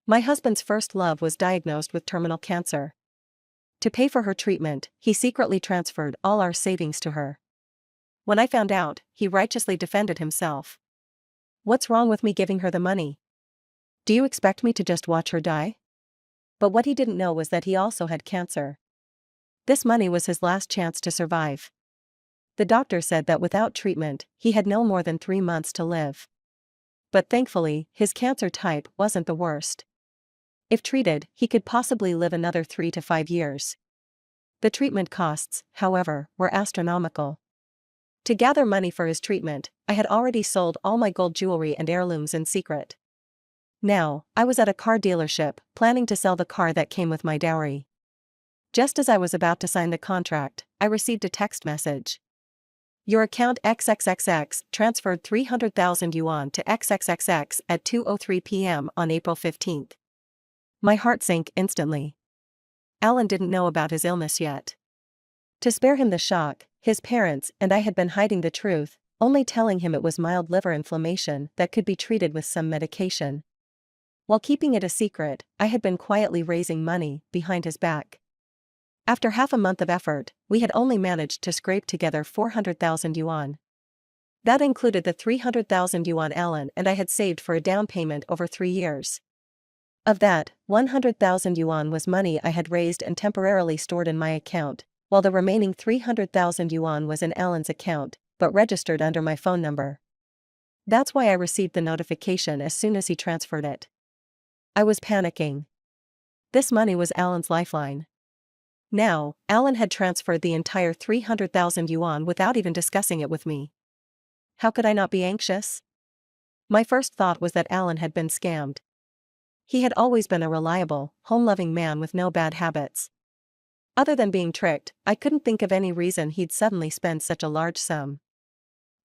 My husband's first love was diagnosed with terminal cancer. To pay for her treatment, he secretly transferred all our savings to her. When I found out, he righteously defended himself. What's wrong with me giving her the money? Do you expect me to just watch her die? But what he didn't know was that he also had cancer. This money was his last chance to survive. The doctor said that without treatment, he had no more than 3 months to live. But thankfully, his cancer type wasn't the worst. If treated, he could possibly live another 3 to 5 years. The treatment costs, however, were astronomical. To gather money for his treatment, I had already sold all my gold jewelry and heirlooms in secret. Now, I was at a car dealership, planning to sell the car that came with my dowry. Just as I was about to sign the contract, I received a text message. Your account XXXX transferred 300,000 yuan to XXXX at 2:03 p.m. on April 15th. My heart sank instantly. Alan didn't know about his illness yet. To spare him the shock, his parents and I had been hiding the truth, only telling him it was mild liver inflammation that could be treated with some medication. While keeping it a secret, I had been quietly raising money behind his back. After half a month of effort, we had only managed to scrape together 400,000 yuan. That included the 300,000 yuan Alan and I had saved for a down payment over 3 years. Of that, 100,000 yuan was money I had raised and temporarily stored in my account, while the remaining 300,000 yuan was in Alan's account, but registered under my phone number. That's why I received the notification as soon as he transferred it. I was panicking. This money was Alan's lifeline. Now, Alan had transferred the entire 300,000 yuan without even discussing it with me. How could I not be anxious? My first thought was that Alan had been scammed. He had always been a reliable, home-loving man with no bad habits. Other than being tricked, I couldn't think of any reason he'd suddenly spend such a large sum.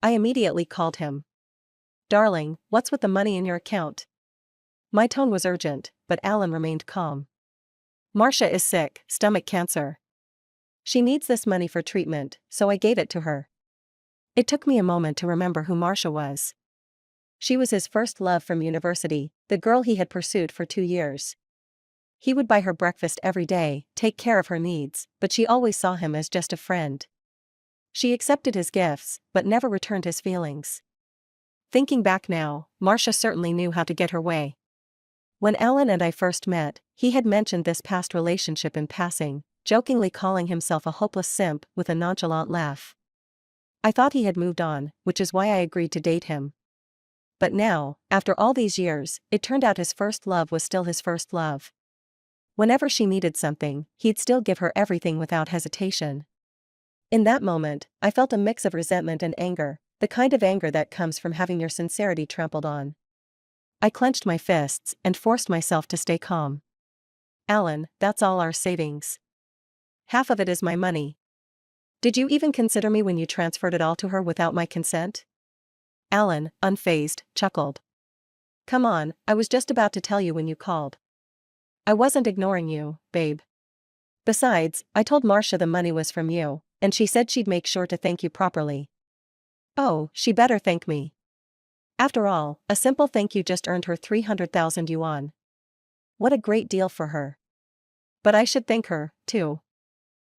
I immediately called him. Darling, what's with the money in your account? My tone was urgent, but Alan remained calm. Marcia is sick, stomach cancer. She needs this money for treatment, so I gave it to her. It took me a moment to remember who Marcia was. She was his first love from university, the girl he had pursued for 2 years. He would buy her breakfast every day, take care of her needs, but she always saw him as just a friend. She accepted his gifts, but never returned his feelings. Thinking back now, Marcia certainly knew how to get her way. When Alan and I first met, he had mentioned this past relationship in passing, jokingly calling himself a hopeless simp with a nonchalant laugh. I thought he had moved on, which is why I agreed to date him. But now, after all these years, it turned out his first love was still his first love. Whenever she needed something, he'd still give her everything without hesitation. In that moment, I felt a mix of resentment and anger, the kind of anger that comes from having your sincerity trampled on. I clenched my fists and forced myself to stay calm. Alan, that's all our savings. Half of it is my money. Did you even consider me when you transferred it all to her without my consent? Alan, unfazed, chuckled. Come on, I was just about to tell you when you called. I wasn't ignoring you, babe. Besides, I told Marcia the money was from you, and she said she'd make sure to thank you properly. Oh, she better thank me. After all, a simple thank you just earned her 300,000 yuan. What a great deal for her. But I should thank her, too.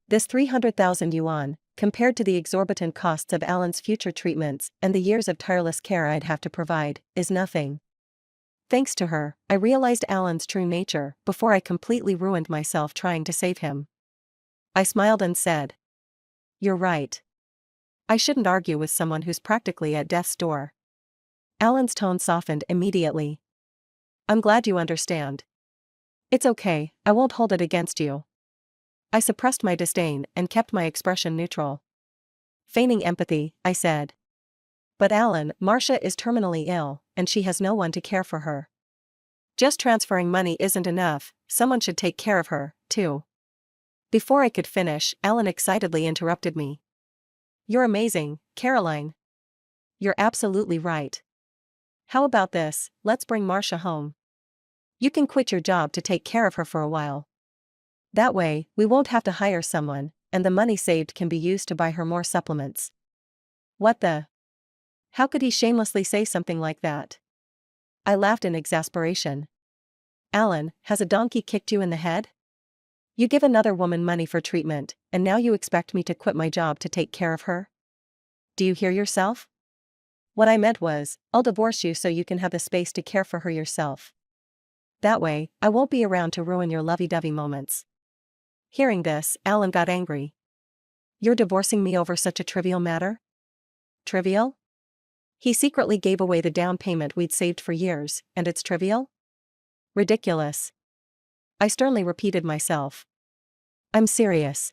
This 300,000 yuan, compared to the exorbitant costs of Alan's future treatments and the years of tireless care I'd have to provide, is nothing. Thanks to her, I realized Alan's true nature before I completely ruined myself trying to save him. I smiled and said, "You're right. I shouldn't argue with someone who's practically at death's door." Alan's tone softened immediately. I'm glad you understand. It's okay, I won't hold it against you. I suppressed my disdain and kept my expression neutral. Feigning empathy, I said. But Alan, Marcia is terminally ill, and she has no one to care for her. Just transferring money isn't enough, someone should take care of her, too. Before I could finish, Alan excitedly interrupted me. You're amazing, Caroline. You're absolutely right. How about this, let's bring Marcia home. You can quit your job to take care of her for a while. That way, we won't have to hire someone, and the money saved can be used to buy her more supplements. What the? How could he shamelessly say something like that? I laughed in exasperation. Alan, has a donkey kicked you in the head? You give another woman money for treatment, and now you expect me to quit my job to take care of her? Do you hear yourself? What I meant was, I'll divorce you so you can have the space to care for her yourself. That way, I won't be around to ruin your lovey-dovey moments. Hearing this, Alan got angry. You're divorcing me over such a trivial matter? Trivial? He secretly gave away the down payment we'd saved for years, and it's trivial? Ridiculous. I sternly repeated myself. I'm serious.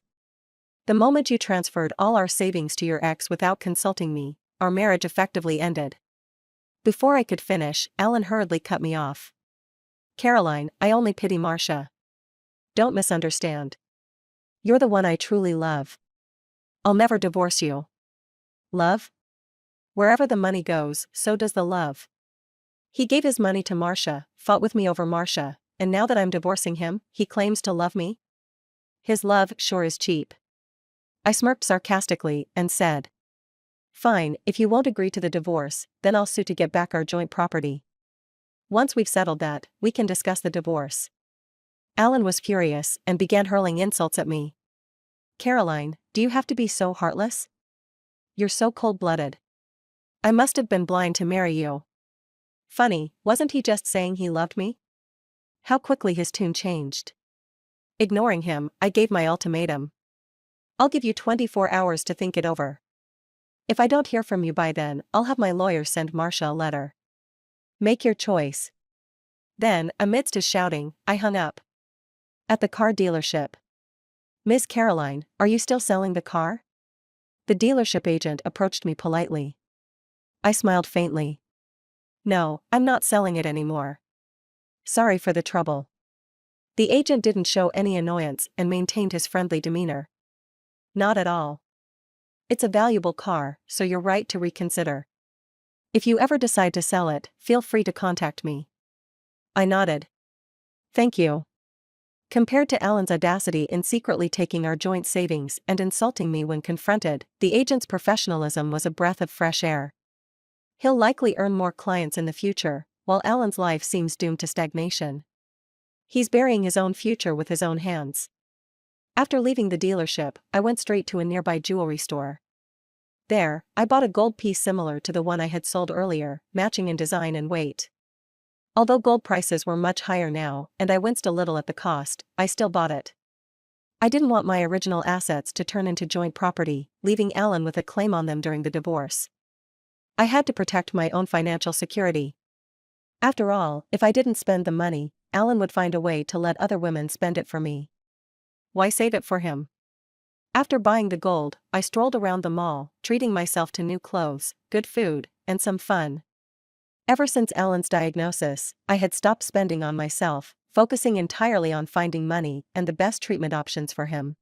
The moment you transferred all our savings to your ex without consulting me, our marriage effectively ended. Before I could finish, Alan hurriedly cut me off. Caroline, I only pity Marcia. Don't misunderstand. You're the one I truly love. I'll never divorce you. Love? Wherever the money goes, so does the love. He gave his money to Marcia, fought with me over Marcia, and now that I'm divorcing him, he claims to love me? His love sure is cheap. I smirked sarcastically and said, Fine, if you won't agree to the divorce, then I'll sue to get back our joint property. Once we've settled that, we can discuss the divorce. Alan was furious and began hurling insults at me. Caroline, do you have to be so heartless? You're so cold-blooded. I must have been blind to marry you. Funny, wasn't he just saying he loved me? How quickly his tune changed. Ignoring him, I gave my ultimatum. I'll give you 24 hours to think it over. If I don't hear from you by then, I'll have my lawyer send Marcia a letter. Make your choice. Then, amidst his shouting, I hung up. At the car dealership. Miss Caroline, are you still selling the car? The dealership agent approached me politely. I smiled faintly. No, I'm not selling it anymore. Sorry for the trouble. The agent didn't show any annoyance and maintained his friendly demeanor. Not at all. It's a valuable car, so you're right to reconsider. If you ever decide to sell it, feel free to contact me. I nodded. Thank you. Compared to Alan's audacity in secretly taking our joint savings and insulting me when confronted, the agent's professionalism was a breath of fresh air. He'll likely earn more clients in the future, while Alan's life seems doomed to stagnation. He's burying his own future with his own hands. After leaving the dealership, I went straight to a nearby jewelry store. There, I bought a gold piece similar to the one I had sold earlier, matching in design and weight. Although gold prices were much higher now, and I winced a little at the cost, I still bought it. I didn't want my original assets to turn into joint property, leaving Alan with a claim on them during the divorce. I had to protect my own financial security. After all, if I didn't spend the money, Alan would find a way to let other women spend it for me. Why save it for him? After buying the gold, I strolled around the mall, treating myself to new clothes, good food, and some fun. Ever since Alan's diagnosis, I had stopped spending on myself, focusing entirely on finding money and the best treatment options for him.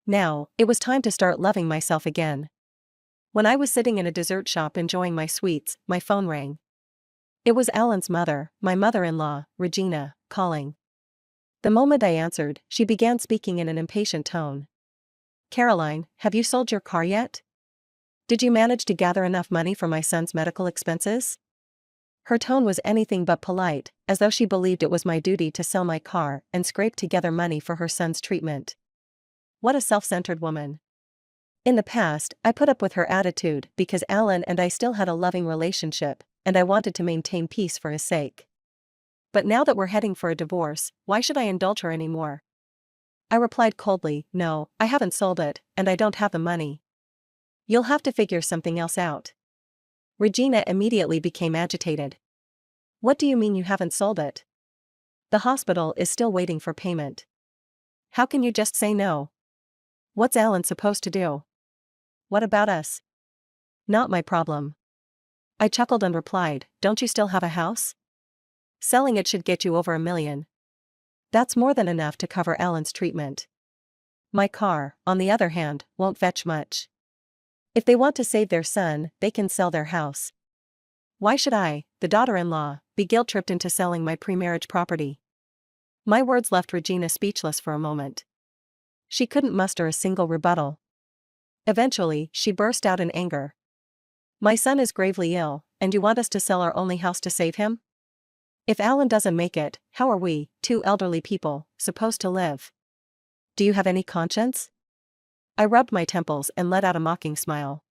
Now, it was time to start loving myself again. When I was sitting in a dessert shop enjoying my sweets, my phone rang. It was Alan's mother, my mother-in-law, Regina, calling. The moment I answered, she began speaking in an impatient tone. Caroline, have you sold your car yet? Did you manage to gather enough money for my son's medical expenses? Her tone was anything but polite, as though she believed it was my duty to sell my car and scrape together money for her son's treatment. What a self-centered woman. In the past, I put up with her attitude because Alan and I still had a loving relationship, and I wanted to maintain peace for his sake. But now that we're heading for a divorce, why should I indulge her anymore? I replied coldly, No, I haven't sold it, and I don't have the money. You'll have to figure something else out. Regina immediately became agitated. What do you mean you haven't sold it? The hospital is still waiting for payment. How can you just say no? What's Alan supposed to do? What about us? Not my problem. I chuckled and replied, Don't you still have a house? Selling it should get you over $1 million. That's more than enough to cover Alan's treatment. My car, on the other hand, won't fetch much. If they want to save their son, they can sell their house. Why should I, the daughter-in-law, be guilt-tripped into selling my pre-marriage property? My words left Regina speechless for a moment. She couldn't muster a single rebuttal. Eventually, she burst out in anger. My son is gravely ill, and you want us to sell our only house to save him? If Alan doesn't make it, how are we, two elderly people, supposed to live? Do you have any conscience? I rubbed my temples and let out a mocking smile.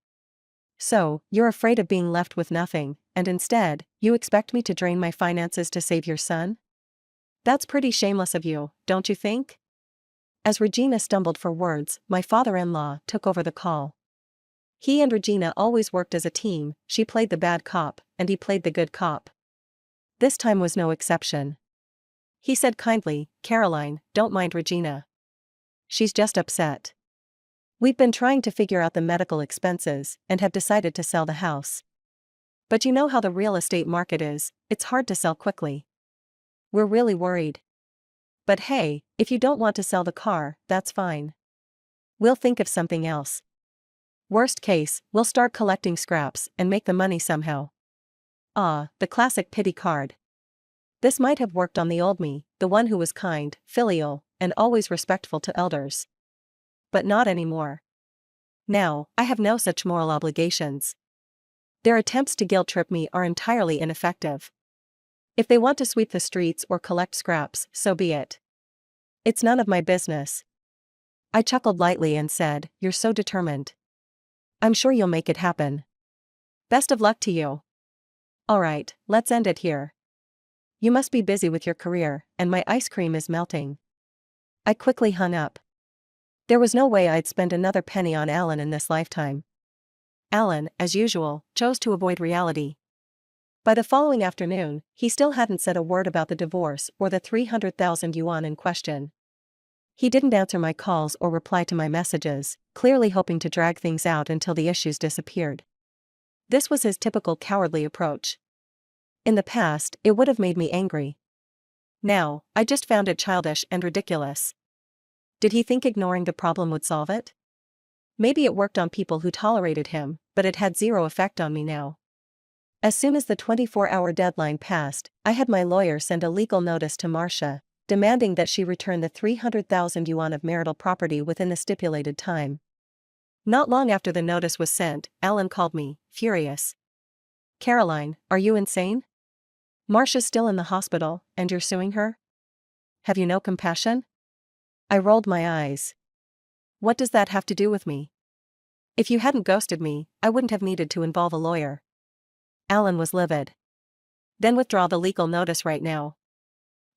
So, you're afraid of being left with nothing, and instead, you expect me to drain my finances to save your son? That's pretty shameless of you, don't you think? As Regina stumbled for words, my father-in-law took over the call. He and Regina always worked as a team, she played the bad cop, and he played the good cop. This time was no exception. He said kindly, "Caroline, don't mind Regina. She's just upset. We've been trying to figure out the medical expenses and have decided to sell the house. But you know how the real estate market is, it's hard to sell quickly. We're really worried. But hey, if you don't want to sell the car, that's fine. We'll think of something else. Worst case, we'll start collecting scraps and make the money somehow." Ah, the classic pity card. This might have worked on the old me, the one who was kind, filial, and always respectful to elders. But not anymore. Now, I have no such moral obligations. Their attempts to guilt-trip me are entirely ineffective. If they want to sweep the streets or collect scraps, so be it. It's none of my business. I chuckled lightly and said, "You're so determined. I'm sure you'll make it happen. Best of luck to you. Alright, let's end it here. You must be busy with your career, and my ice cream is melting." I quickly hung up. There was no way I'd spend another penny on Alan in this lifetime. Alan, as usual, chose to avoid reality. By the following afternoon, he still hadn't said a word about the divorce or the 300,000 yuan in question. He didn't answer my calls or reply to my messages, clearly hoping to drag things out until the issues disappeared. This was his typical cowardly approach. In the past, it would have made me angry. Now, I just found it childish and ridiculous. Did he think ignoring the problem would solve it? Maybe it worked on people who tolerated him, but it had zero effect on me now. As soon as the 24-hour deadline passed, I had my lawyer send a legal notice to Marcia, demanding that she return the 300,000 yuan of marital property within the stipulated time. Not long after the notice was sent, Alan called me, furious. "Caroline, are you insane? Marcia's still in the hospital, and you're suing her? Have you no compassion?" I rolled my eyes. "What does that have to do with me? If you hadn't ghosted me, I wouldn't have needed to involve a lawyer." Alan was livid. "Then withdraw the legal notice right now.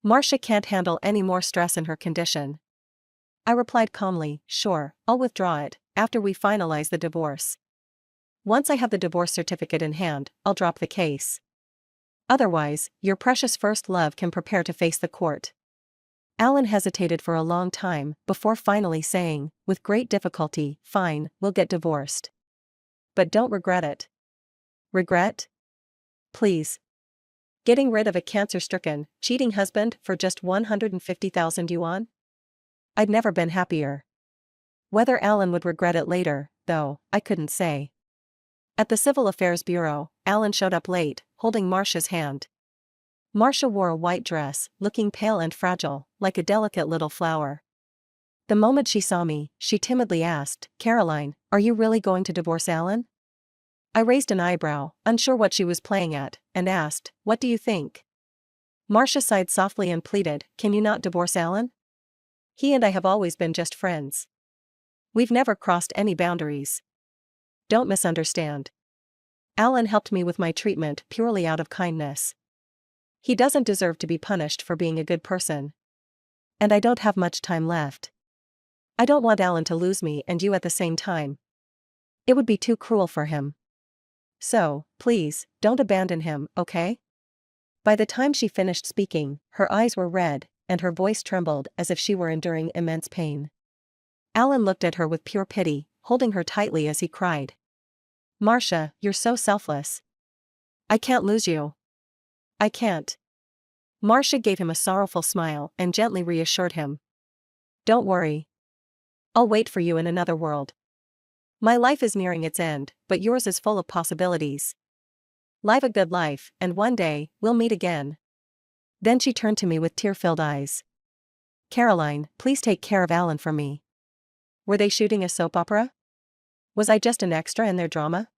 Marcia can't handle any more stress in her condition." I replied calmly, "Sure, I'll withdraw it, after we finalize the divorce. Once I have the divorce certificate in hand, I'll drop the case. Otherwise, your precious first love can prepare to face the court." Alan hesitated for a long time before finally saying, with great difficulty, "Fine, we'll get divorced. But don't regret it." "Regret? Please. Getting rid of a cancer-stricken, cheating husband for just 150,000 yuan? I'd never been happier." Whether Alan would regret it later, though, I couldn't say. At the Civil Affairs Bureau, Alan showed up late, holding Marcia's hand. Marcia wore a white dress, looking pale and fragile, like a delicate little flower. The moment she saw me, she timidly asked, "Caroline, are you really going to divorce Alan?" I raised an eyebrow, unsure what she was playing at, and asked, "What do you think?" Marcia sighed softly and pleaded, "Can you not divorce Alan? He and I have always been just friends. We've never crossed any boundaries. Don't misunderstand. Alan helped me with my treatment purely out of kindness. He doesn't deserve to be punished for being a good person. And I don't have much time left. I don't want Alan to lose me and you at the same time. It would be too cruel for him. So, please, don't abandon him, okay?" By the time she finished speaking, her eyes were red, and her voice trembled as if she were enduring immense pain. Alan looked at her with pure pity, holding her tightly as he cried, "Marcia, you're so selfless. I can't lose you. I can't." Marcia gave him a sorrowful smile and gently reassured him. "Don't worry. I'll wait for you in another world. My life is nearing its end, but yours is full of possibilities. Live a good life, and one day, we'll meet again." Then she turned to me with tear-filled eyes. "Caroline, please take care of Alan for me. Were they shooting a soap opera? Was I just an extra in their drama?"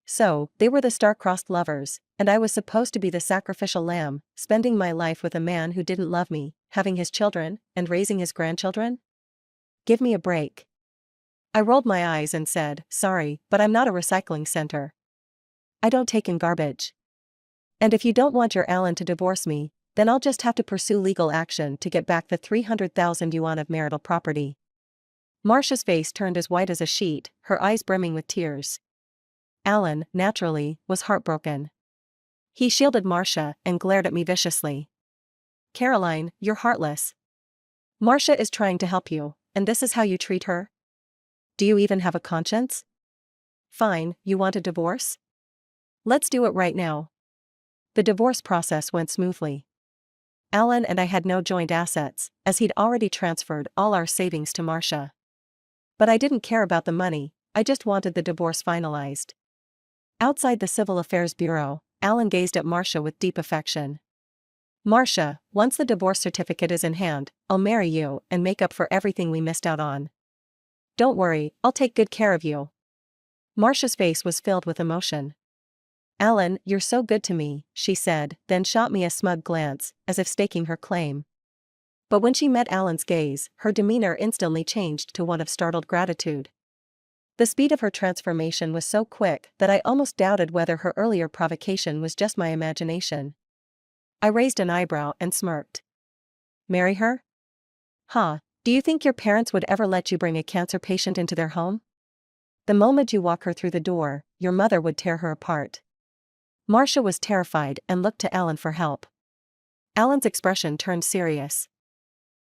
So, they were the star-crossed lovers, and I was supposed to be the sacrificial lamb, spending my life with a man who didn't love me, having his children, and raising his grandchildren? Give me a break. I rolled my eyes and said, sorry, but I'm not a recycling center. I don't take in garbage. And if you don't want your Alan to divorce me, then I'll just have to pursue legal action to get back the 300,000 yuan of marital property. Marcia's face turned as white as a sheet, her eyes brimming with tears. Alan, naturally, was heartbroken. He shielded Marcia and glared at me viciously. Caroline, you're heartless. Marcia is trying to help you, and this is how you treat her? Do you even have a conscience? Fine, you want a divorce? Let's do it right now. The divorce process went smoothly. Alan and I had no joint assets, as he'd already transferred all our savings to Marcia. But I didn't care about the money, I just wanted the divorce finalized. Outside the Civil Affairs Bureau, Alan gazed at Marcia with deep affection. Marcia, once the divorce certificate is in hand, I'll marry you and make up for everything we missed out on. Don't worry, I'll take good care of you. Marcia's face was filled with emotion. Alan, you're so good to me, she said, then shot me a smug glance, as if staking her claim. But when she met Alan's gaze, her demeanor instantly changed to one of startled gratitude. The speed of her transformation was so quick that I almost doubted whether her earlier provocation was just my imagination. I raised an eyebrow and smirked. Marry her? Huh, do you think your parents would ever let you bring a cancer patient into their home? The moment you walk her through the door, your mother would tear her apart. Marcia was terrified and looked to Alan for help. Alan's expression turned serious.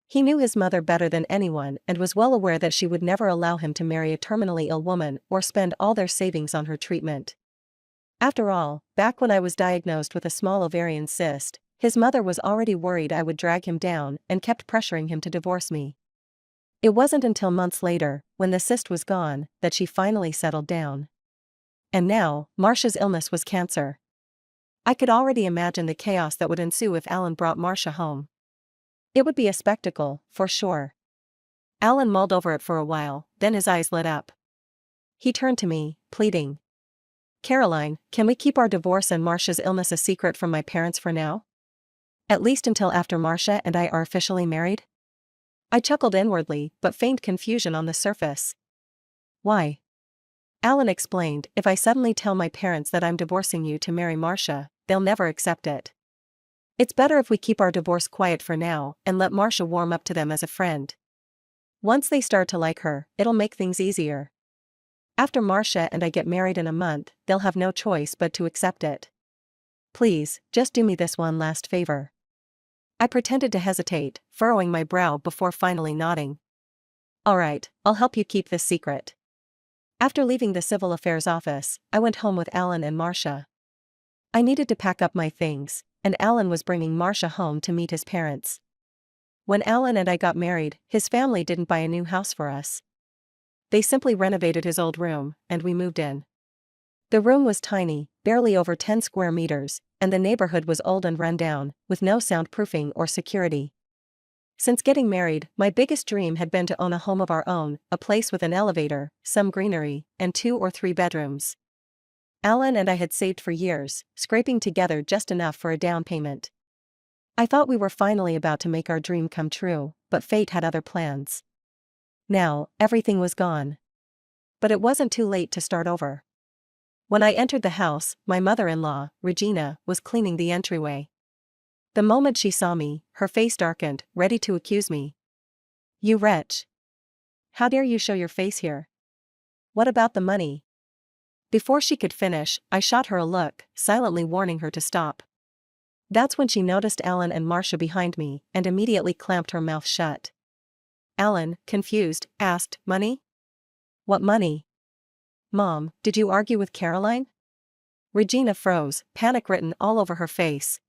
He knew his mother better than anyone and was well aware that she would never allow him to marry a terminally ill woman or spend all their savings on her treatment. After all, back when I was diagnosed with a small ovarian cyst, his mother was already worried I would drag him down and kept pressuring him to divorce me. It wasn't until months later, when the cyst was gone, that she finally settled down. And now, Marcia's illness was cancer. I could already imagine the chaos that would ensue if Alan brought Marcia home. It would be a spectacle, for sure. Alan mulled over it for a while, then his eyes lit up. He turned to me, pleading. Caroline, can we keep our divorce and Marcia's illness a secret from my parents for now? At least until after Marcia and I are officially married? I chuckled inwardly, but feigned confusion on the surface. Why? Alan explained, if I suddenly tell my parents that I'm divorcing you to marry Marcia, they'll never accept it. It's better if we keep our divorce quiet for now and let Marcia warm up to them as a friend. Once they start to like her, it'll make things easier. After Marcia and I get married in a month, they'll have no choice but to accept it. Please, just do me this one last favor. I pretended to hesitate, furrowing my brow before finally nodding. All right, I'll help you keep this secret. After leaving the Civil Affairs office, I went home with Alan and Marcia. I needed to pack up my things, and Alan was bringing Marcia home to meet his parents. When Alan and I got married, his family didn't buy a new house for us. They simply renovated his old room, and we moved in. The room was tiny, barely over 10 square meters, and the neighborhood was old and run down, with no soundproofing or security. Since getting married, my biggest dream had been to own a home of our own, a place with an elevator, some greenery, and 2 or 3 bedrooms. Alan and I had saved for years, scraping together just enough for a down payment. I thought we were finally about to make our dream come true, but fate had other plans. Now, everything was gone. But it wasn't too late to start over. When I entered the house, my mother-in-law, Regina, was cleaning the entryway. The moment she saw me, her face darkened, ready to accuse me. You wretch! How dare you show your face here? What about the money? Before she could finish, I shot her a look, silently warning her to stop. That's when she noticed Alan and Marcia behind me, and immediately clamped her mouth shut. Alan, confused, asked, Money? What money? Mom, did you argue with Caroline? Regina froze, panic written all over her face.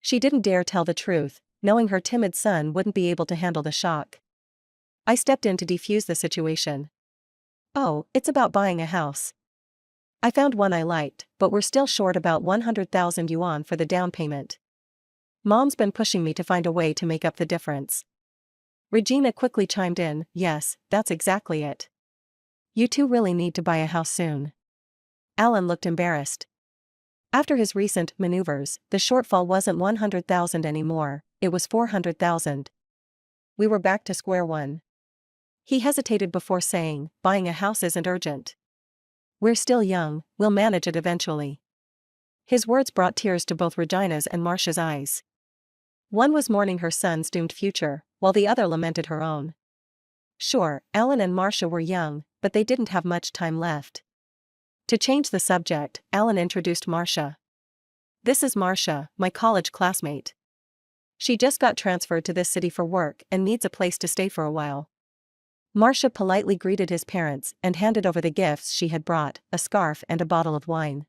She didn't dare tell the truth, knowing her timid son wouldn't be able to handle the shock. I stepped in to defuse the situation. Oh, it's about buying a house. I found one I liked, but we're still short about 100,000 yuan for the down payment. Mom's been pushing me to find a way to make up the difference. Regina quickly chimed in, yes, that's exactly it. You two really need to buy a house soon. Alan looked embarrassed. After his recent maneuvers, the shortfall wasn't 100,000 anymore, it was 400,000. We were back to square one. He hesitated before saying, buying a house isn't urgent. We're still young, we'll manage it eventually. His words brought tears to both Regina's and Marcia's eyes. One was mourning her son's doomed future, while the other lamented her own. Sure, Alan and Marcia were young, but they didn't have much time left. To change the subject, Alan introduced Marcia. This is Marcia, my college classmate. She just got transferred to this city for work and needs a place to stay for a while. Marcia politely greeted his parents and handed over the gifts she had brought, a scarf and a bottle of wine.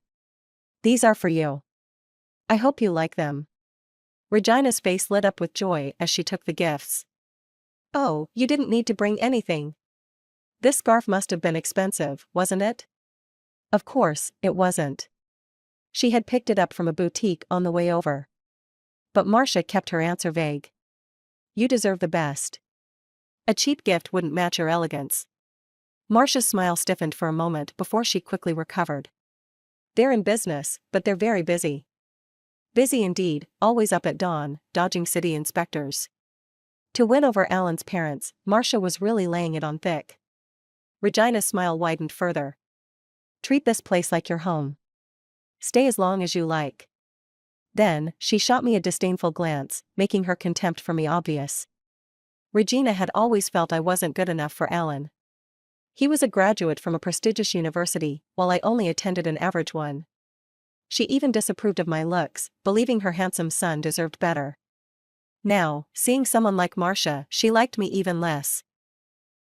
These are for you. I hope you like them. Regina's face lit up with joy as she took the gifts. Oh, you didn't need to bring anything. This scarf must have been expensive, wasn't it? Of course, it wasn't. She had picked it up from a boutique on the way over. But Marcia kept her answer vague. You deserve the best. A cheap gift wouldn't match your elegance. Marcia's smile stiffened for a moment before she quickly recovered. They're in business, but they're very busy. Busy indeed, always up at dawn, dodging city inspectors. To win over Alan's parents, Marcia was really laying it on thick. Regina's smile widened further. Treat this place like your home. Stay as long as you like. Then, she shot me a disdainful glance, making her contempt for me obvious. Regina had always felt I wasn't good enough for Alan. He was a graduate from a prestigious university, while I only attended an average one. She even disapproved of my looks, believing her handsome son deserved better. Now, seeing someone like Marcia, she liked me even less.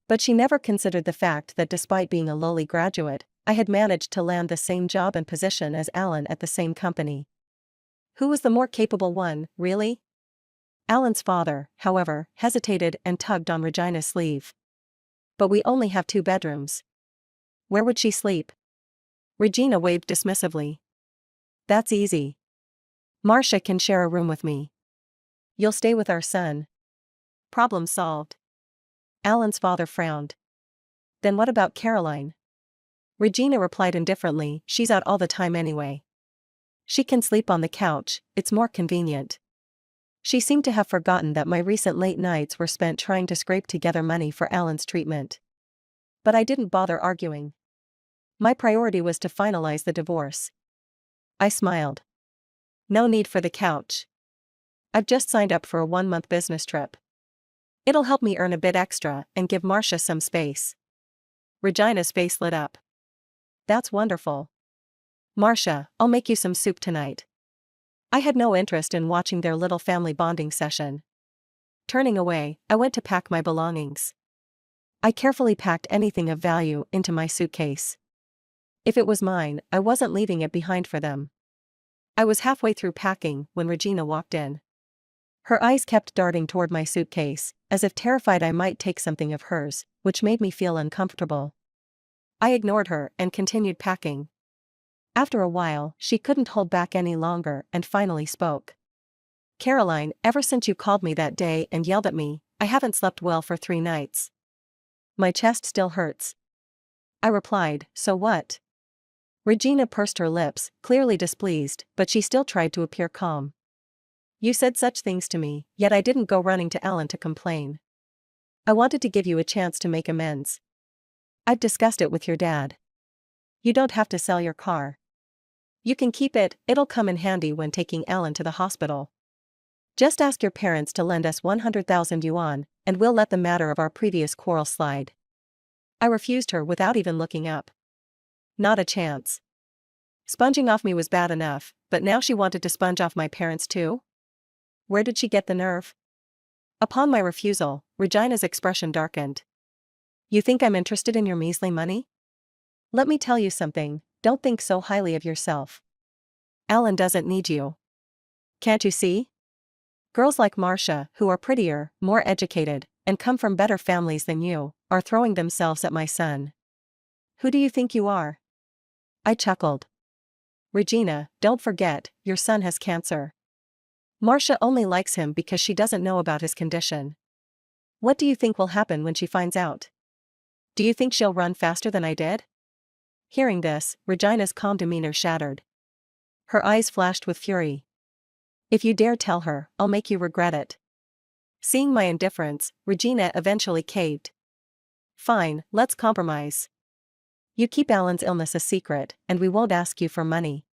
But she never considered the fact that despite being a lowly graduate, I had managed to land the same job and position as Alan at the same company. Who was the more capable one, really? Alan's father, however, hesitated and tugged on Regina's sleeve. But we only have 2 bedrooms. Where would she sleep? Regina waved dismissively. That's easy. Marcia can share a room with me. You'll stay with our son. Problem solved. Alan's father frowned. Then what about Caroline? Regina replied indifferently, she's out all the time anyway. She can sleep on the couch, it's more convenient. She seemed to have forgotten that my recent late nights were spent trying to scrape together money for Alan's treatment. But I didn't bother arguing. My priority was to finalize the divorce. I smiled. No need for the couch. I've just signed up for a 1-month business trip. It'll help me earn a bit extra and give Marcia some space. Regina's face lit up. That's wonderful. Marcia, I'll make you some soup tonight. I had no interest in watching their little family bonding session. Turning away, I went to pack my belongings. I carefully packed anything of value into my suitcase. If it was mine, I wasn't leaving it behind for them. I was halfway through packing when Regina walked in. Her eyes kept darting toward my suitcase, as if terrified I might take something of hers, which made me feel uncomfortable. I ignored her and continued packing. After a while, she couldn't hold back any longer and finally spoke. Caroline, ever since you called me that day and yelled at me, I haven't slept well for 3 nights. My chest still hurts. I replied, so what? Regina pursed her lips, clearly displeased, but she still tried to appear calm. You said such things to me, yet I didn't go running to Alan to complain. I wanted to give you a chance to make amends. I've discussed it with your dad. You don't have to sell your car. You can keep it, it'll come in handy when taking Alan to the hospital. Just ask your parents to lend us 100,000 yuan, and we'll let the matter of our previous quarrel slide. I refused her without even looking up. Not a chance. Sponging off me was bad enough, but now she wanted to sponge off my parents too? Where did she get the nerve? Upon my refusal, Regina's expression darkened. You think I'm interested in your measly money? Let me tell you something, don't think so highly of yourself. Alan doesn't need you. Can't you see? Girls like Marcia, who are prettier, more educated, and come from better families than you, are throwing themselves at my son. Who do you think you are? I chuckled. Regina, don't forget, your son has cancer. Marcia only likes him because she doesn't know about his condition. What do you think will happen when she finds out? Do you think she'll run faster than I did? Hearing this, Regina's calm demeanor shattered. Her eyes flashed with fury. If you dare tell her, I'll make you regret it. Seeing my indifference, Regina eventually caved. Fine, let's compromise. You keep Alan's illness a secret, and we won't ask you for money.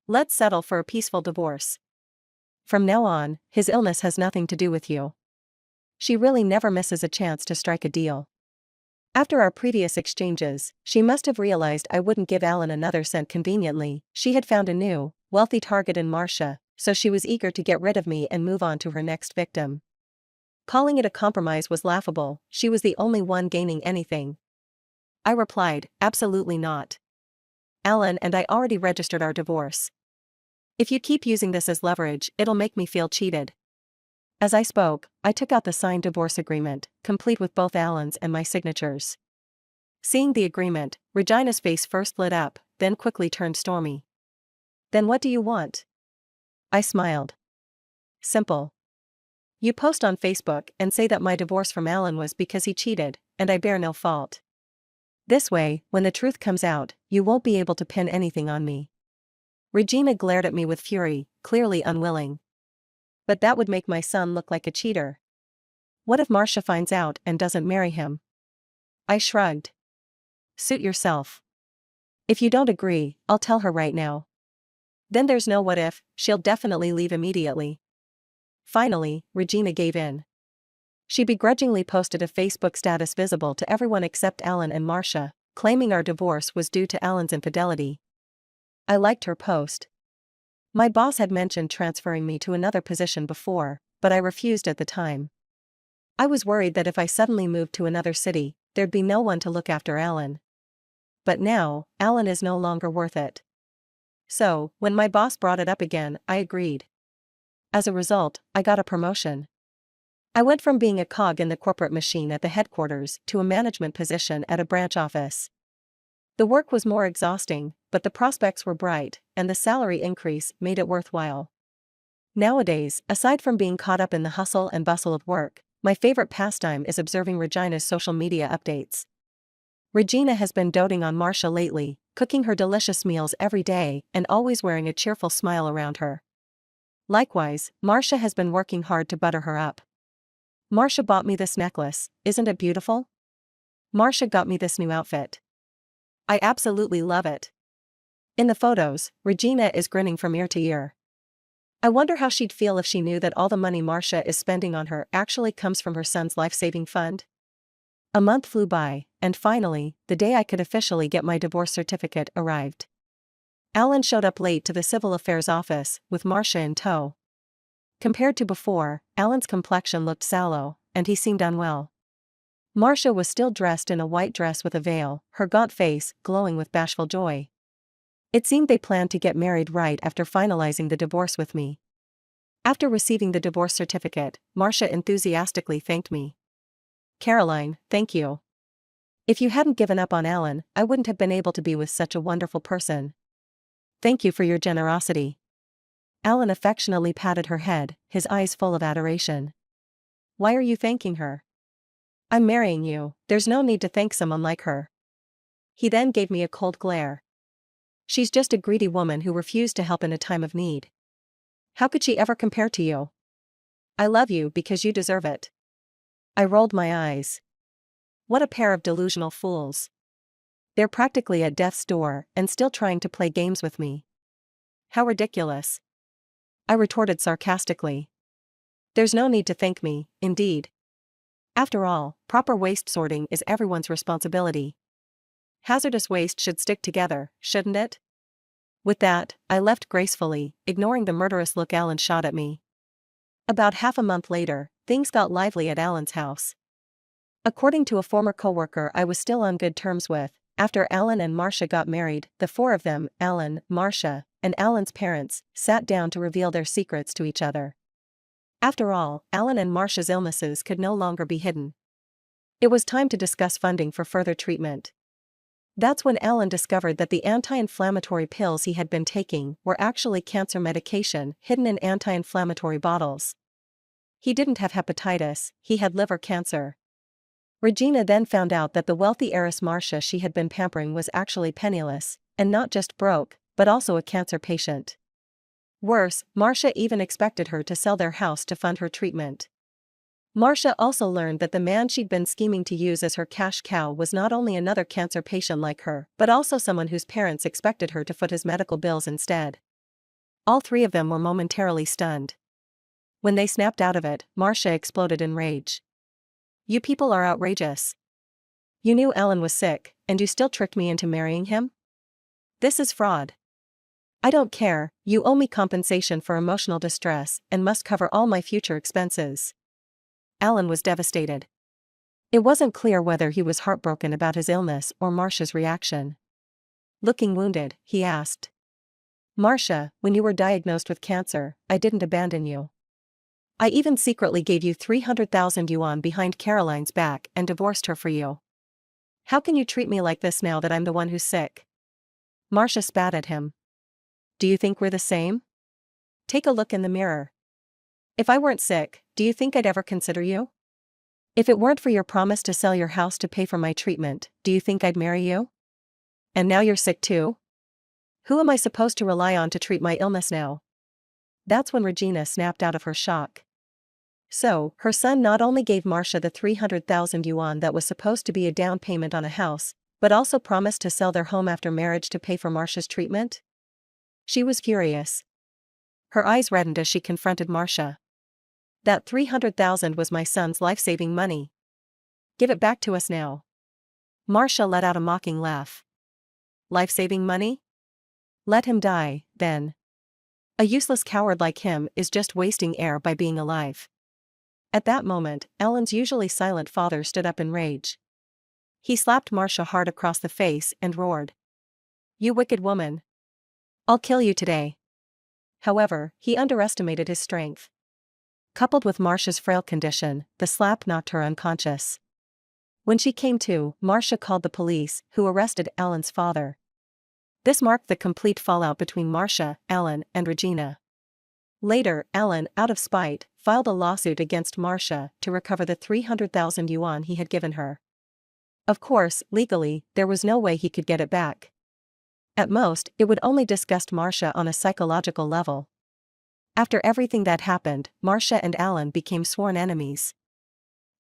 Let's settle for a peaceful divorce. From now on, his illness has nothing to do with you. She really never misses a chance to strike a deal. After our previous exchanges, she must have realized I wouldn't give Alan another cent conveniently. She had found a new, wealthy target in Marcia, so she was eager to get rid of me and move on to her next victim. Calling it a compromise was laughable, she was the only one gaining anything. I replied, absolutely not. Alan and I already registered our divorce. If you keep using this as leverage, it'll make me feel cheated. As I spoke, I took out the signed divorce agreement, complete with both Alan's and my signatures. Seeing the agreement, Regina's face first lit up, then quickly turned stormy. Then what do you want? I smiled. Simple. You post on Facebook and say that my divorce from Alan was because he cheated, and I bear no fault. This way, when the truth comes out, you won't be able to pin anything on me. Regina glared at me with fury, clearly unwilling. But that would make my son look like a cheater. What if Marcia finds out and doesn't marry him? I shrugged. Suit yourself. If you don't agree, I'll tell her right now. Then there's no what if, she'll definitely leave immediately. Finally, Regina gave in. She begrudgingly posted a Facebook status visible to everyone except Alan and Marcia, claiming our divorce was due to Alan's infidelity. I liked her post. My boss had mentioned transferring me to another position before, but I refused at the time. I was worried that if I suddenly moved to another city, there'd be no one to look after Alan. But now, Alan is no longer worth it. So, when my boss brought it up again, I agreed. As a result, I got a promotion. I went from being a cog in the corporate machine at the headquarters to a management position at a branch office. The work was more exhausting, but the prospects were bright, and the salary increase made it worthwhile. Nowadays, aside from being caught up in the hustle and bustle of work, my favorite pastime is observing Regina's social media updates. Regina has been doting on Marcia lately, cooking her delicious meals every day and always wearing a cheerful smile around her. Likewise, Marcia has been working hard to butter her up. Marcia bought me this necklace, isn't it beautiful? Marcia got me this new outfit. I absolutely love it. In the photos, Regina is grinning from ear to ear. I wonder how she'd feel if she knew that all the money Marcia is spending on her actually comes from her son's life-saving fund. A month flew by, and finally, the day I could officially get my divorce certificate arrived. Alan showed up late to the civil affairs office, with Marcia in tow. Compared to before, Alan's complexion looked sallow, and he seemed unwell. Marcia was still dressed in a white dress with a veil, her gaunt face glowing with bashful joy. It seemed they planned to get married right after finalizing the divorce with me. After receiving the divorce certificate, Marcia enthusiastically thanked me. Caroline, thank you. If you hadn't given up on Alan, I wouldn't have been able to be with such a wonderful person. Thank you for your generosity. Alan affectionately patted her head, his eyes full of adoration. Why are you thanking her? I'm marrying you, there's no need to thank someone like her. He then gave me a cold glare. She's just a greedy woman who refused to help in a time of need. How could she ever compare to you? I love you because you deserve it. I rolled my eyes. What a pair of delusional fools. They're practically at death's door and still trying to play games with me. How ridiculous. I retorted sarcastically. There's no need to thank me, indeed. After all, proper waste sorting is everyone's responsibility. Hazardous waste should stick together, shouldn't it? With that, I left gracefully, ignoring the murderous look Alan shot at me. About half a month later, things got lively at Alan's house. According to a former coworker I was still on good terms with, after Alan and Marcia got married, the four of them, Alan, Marcia, and Alan's parents, sat down to reveal their secrets to each other. After all, Alan and Marcia's illnesses could no longer be hidden. It was time to discuss funding for further treatment. That's when Alan discovered that the anti-inflammatory pills he had been taking were actually cancer medication hidden in anti-inflammatory bottles. He didn't have hepatitis, he had liver cancer. Regina then found out that the wealthy heiress Marcia she had been pampering was actually penniless, and not just broke, but also a cancer patient. Worse, Marcia even expected her to sell their house to fund her treatment. Marcia also learned that the man she'd been scheming to use as her cash cow was not only another cancer patient like her, but also someone whose parents expected her to foot his medical bills instead. All three of them were momentarily stunned. When they snapped out of it, Marcia exploded in rage. "You people are outrageous. You knew Alan was sick, and you still tricked me into marrying him? This is fraud. I don't care, you owe me compensation for emotional distress and must cover all my future expenses." Alan was devastated. It wasn't clear whether he was heartbroken about his illness or Marcia's reaction. Looking wounded, he asked, "Marcia, when you were diagnosed with cancer, I didn't abandon you. I even secretly gave you 300,000 yuan behind Caroline's back and divorced her for you. How can you treat me like this now that I'm the one who's sick?" Marcia spat at him. "Do you think we're the same? Take a look in the mirror. If I weren't sick, do you think I'd ever consider you? If it weren't for your promise to sell your house to pay for my treatment, do you think I'd marry you? And now you're sick too? Who am I supposed to rely on to treat my illness now?" That's when Regina snapped out of her shock. So, her son not only gave Marcia the 300,000 yuan that was supposed to be a down payment on a house, but also promised to sell their home after marriage to pay for Marcia's treatment? She was furious. Her eyes reddened as she confronted Marcia. "That 300,000 was my son's life-saving money. Give it back to us now." Marcia let out a mocking laugh. "Life-saving money? Let him die, then. A useless coward like him is just wasting air by being alive." At that moment, Alan's usually silent father stood up in rage. He slapped Marcia hard across the face and roared, "You wicked woman! I'll kill you today." However, he underestimated his strength. Coupled with Marcia's frail condition, the slap knocked her unconscious. When she came to, Marcia called the police, who arrested Alan's father. This marked the complete fallout between Marcia, Alan, and Regina. Later, Alan, out of spite, filed a lawsuit against Marcia to recover the 300,000 yuan he had given her. Of course, legally, there was no way he could get it back. At most, it would only disgust Marcia on a psychological level. After everything that happened, Marcia and Alan became sworn enemies.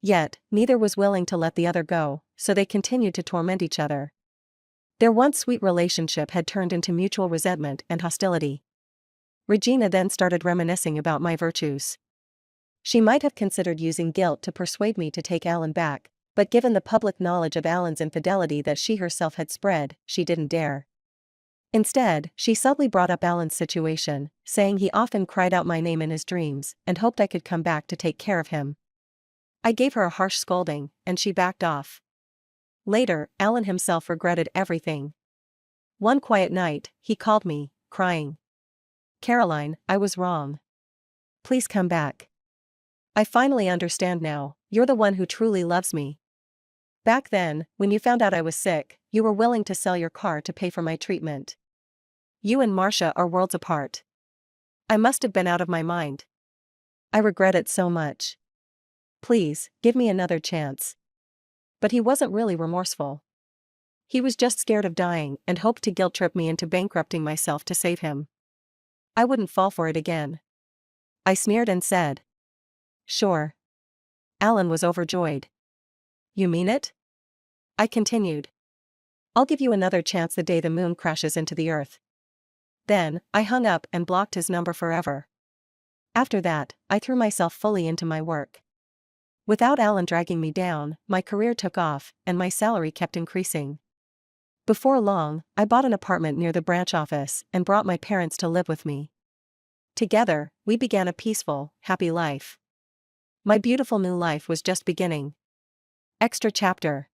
Yet, neither was willing to let the other go, so they continued to torment each other. Their once sweet relationship had turned into mutual resentment and hostility. Regina then started reminiscing about my virtues. She might have considered using guilt to persuade me to take Alan back, but given the public knowledge of Alan's infidelity that she herself had spread, she didn't dare. Instead, she subtly brought up Alan's situation, saying he often cried out my name in his dreams and hoped I could come back to take care of him. I gave her a harsh scolding, and she backed off. Later, Alan himself regretted everything. One quiet night, he called me, crying, "Caroline, I was wrong. Please come back. I finally understand now, you're the one who truly loves me. Back then, when you found out I was sick, you were willing to sell your car to pay for my treatment. You and Marcia are worlds apart. I must have been out of my mind. I regret it so much. Please, give me another chance." But he wasn't really remorseful. He was just scared of dying and hoped to guilt-trip me into bankrupting myself to save him. I wouldn't fall for it again. I sneered and said, "Sure." Alan was overjoyed. "You mean it?" I continued. "I'll give you another chance the day the moon crashes into the earth." Then, I hung up and blocked his number forever. After that, I threw myself fully into my work. Without Alan dragging me down, my career took off, and my salary kept increasing. Before long, I bought an apartment near the branch office and brought my parents to live with me. Together, we began a peaceful, happy life. My beautiful new life was just beginning. Extra chapter.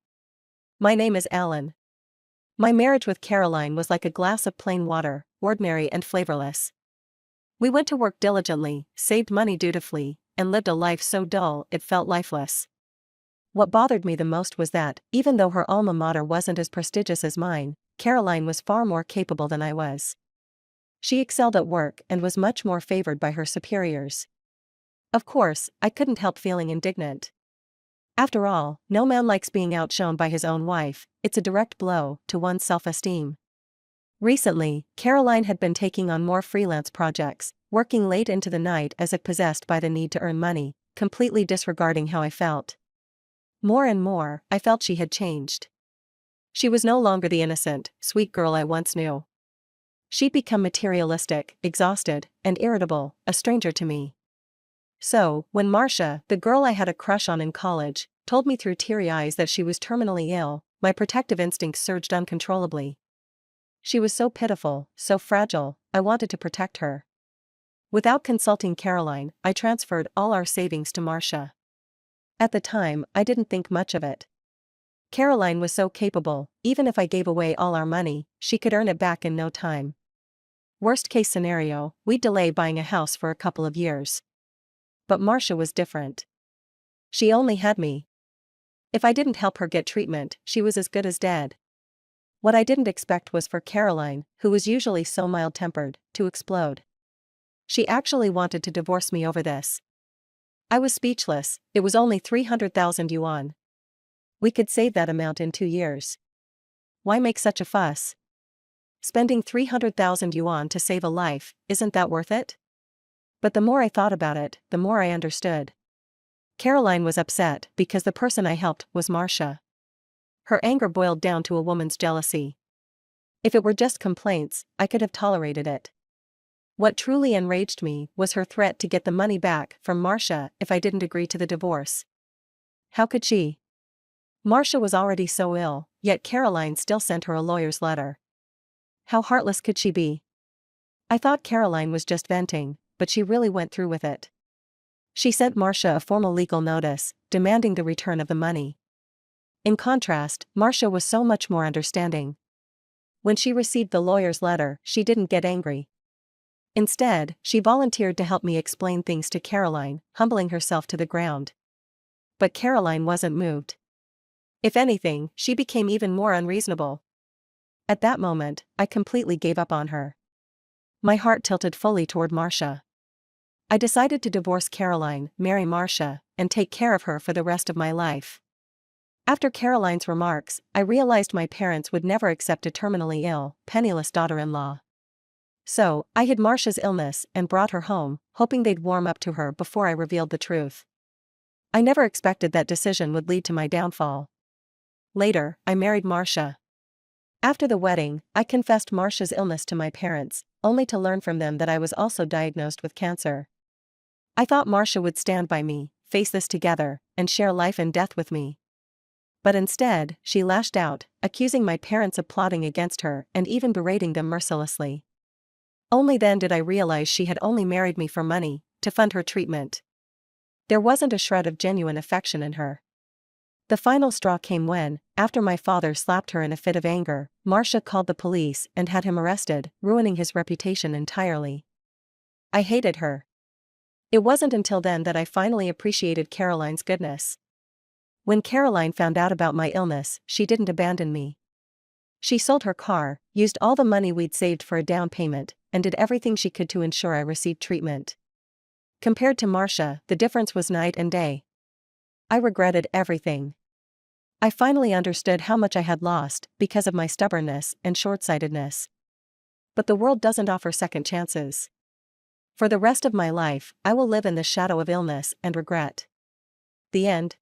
My name is Alan. My marriage with Caroline was like a glass of plain water, ordinary and flavorless. We went to work diligently, saved money dutifully, and lived a life so dull it felt lifeless. What bothered me the most was that, even though her alma mater wasn't as prestigious as mine, Caroline was far more capable than I was. She excelled at work and was much more favored by her superiors. Of course, I couldn't help feeling indignant. After all, no man likes being outshone by his own wife. It's a direct blow to one's self-esteem. Recently, Caroline had been taking on more freelance projects, working late into the night as if possessed by the need to earn money, completely disregarding how I felt. More and more, I felt she had changed. She was no longer the innocent, sweet girl I once knew. She'd become materialistic, exhausted, and irritable, a stranger to me. So, when Marcia, the girl I had a crush on in college, told me through teary eyes that she was terminally ill, my protective instincts surged uncontrollably. She was so pitiful, so fragile, I wanted to protect her. Without consulting Caroline, I transferred all our savings to Marcia. At the time, I didn't think much of it. Caroline was so capable, even if I gave away all our money, she could earn it back in no time. Worst case scenario, we'd delay buying a house for a couple of years. But Marcia was different. She only had me. If I didn't help her get treatment, she was as good as dead. What I didn't expect was for Caroline, who was usually so mild-tempered, to explode. She actually wanted to divorce me over this. I was speechless. It was only 300,000 yuan. We could save that amount in 2 years. Why make such a fuss? Spending 300,000 yuan to save a life, isn't that worth it? But the more I thought about it, the more I understood. Caroline was upset because the person I helped was Marcia. Her anger boiled down to a woman's jealousy. If it were just complaints, I could have tolerated it. What truly enraged me was her threat to get the money back from Marcia if I didn't agree to the divorce. How could she? Marcia was already so ill, yet Caroline still sent her a lawyer's letter. How heartless could she be? I thought Caroline was just venting, but she really went through with it. She sent Marcia a formal legal notice, demanding the return of the money. In contrast, Marcia was so much more understanding. When she received the lawyer's letter, she didn't get angry. Instead, she volunteered to help me explain things to Caroline, humbling herself to the ground. But Caroline wasn't moved. If anything, she became even more unreasonable. At that moment, I completely gave up on her. My heart tilted fully toward Marcia. I decided to divorce Caroline, marry Marcia, and take care of her for the rest of my life. After Caroline's remarks, I realized my parents would never accept a terminally ill, penniless daughter-in-law. So, I hid Marcia's illness and brought her home, hoping they'd warm up to her before I revealed the truth. I never expected that decision would lead to my downfall. Later, I married Marcia. After the wedding, I confessed Marcia's illness to my parents, only to learn from them that I was also diagnosed with cancer. I thought Marcia would stand by me, face this together, and share life and death with me. But instead, she lashed out, accusing my parents of plotting against her and even berating them mercilessly. Only then did I realize she had only married me for money, to fund her treatment. There wasn't a shred of genuine affection in her. The final straw came when, after my father slapped her in a fit of anger, Marcia called the police and had him arrested, ruining his reputation entirely. I hated her. It wasn't until then that I finally appreciated Caroline's goodness. When Caroline found out about my illness, she didn't abandon me. She sold her car, used all the money we'd saved for a down payment, and did everything she could to ensure I received treatment. Compared to Marcia, the difference was night and day. I regretted everything. I finally understood how much I had lost because of my stubbornness and short-sightedness. But the world doesn't offer second chances. For the rest of my life, I will live in the shadow of illness and regret. The end.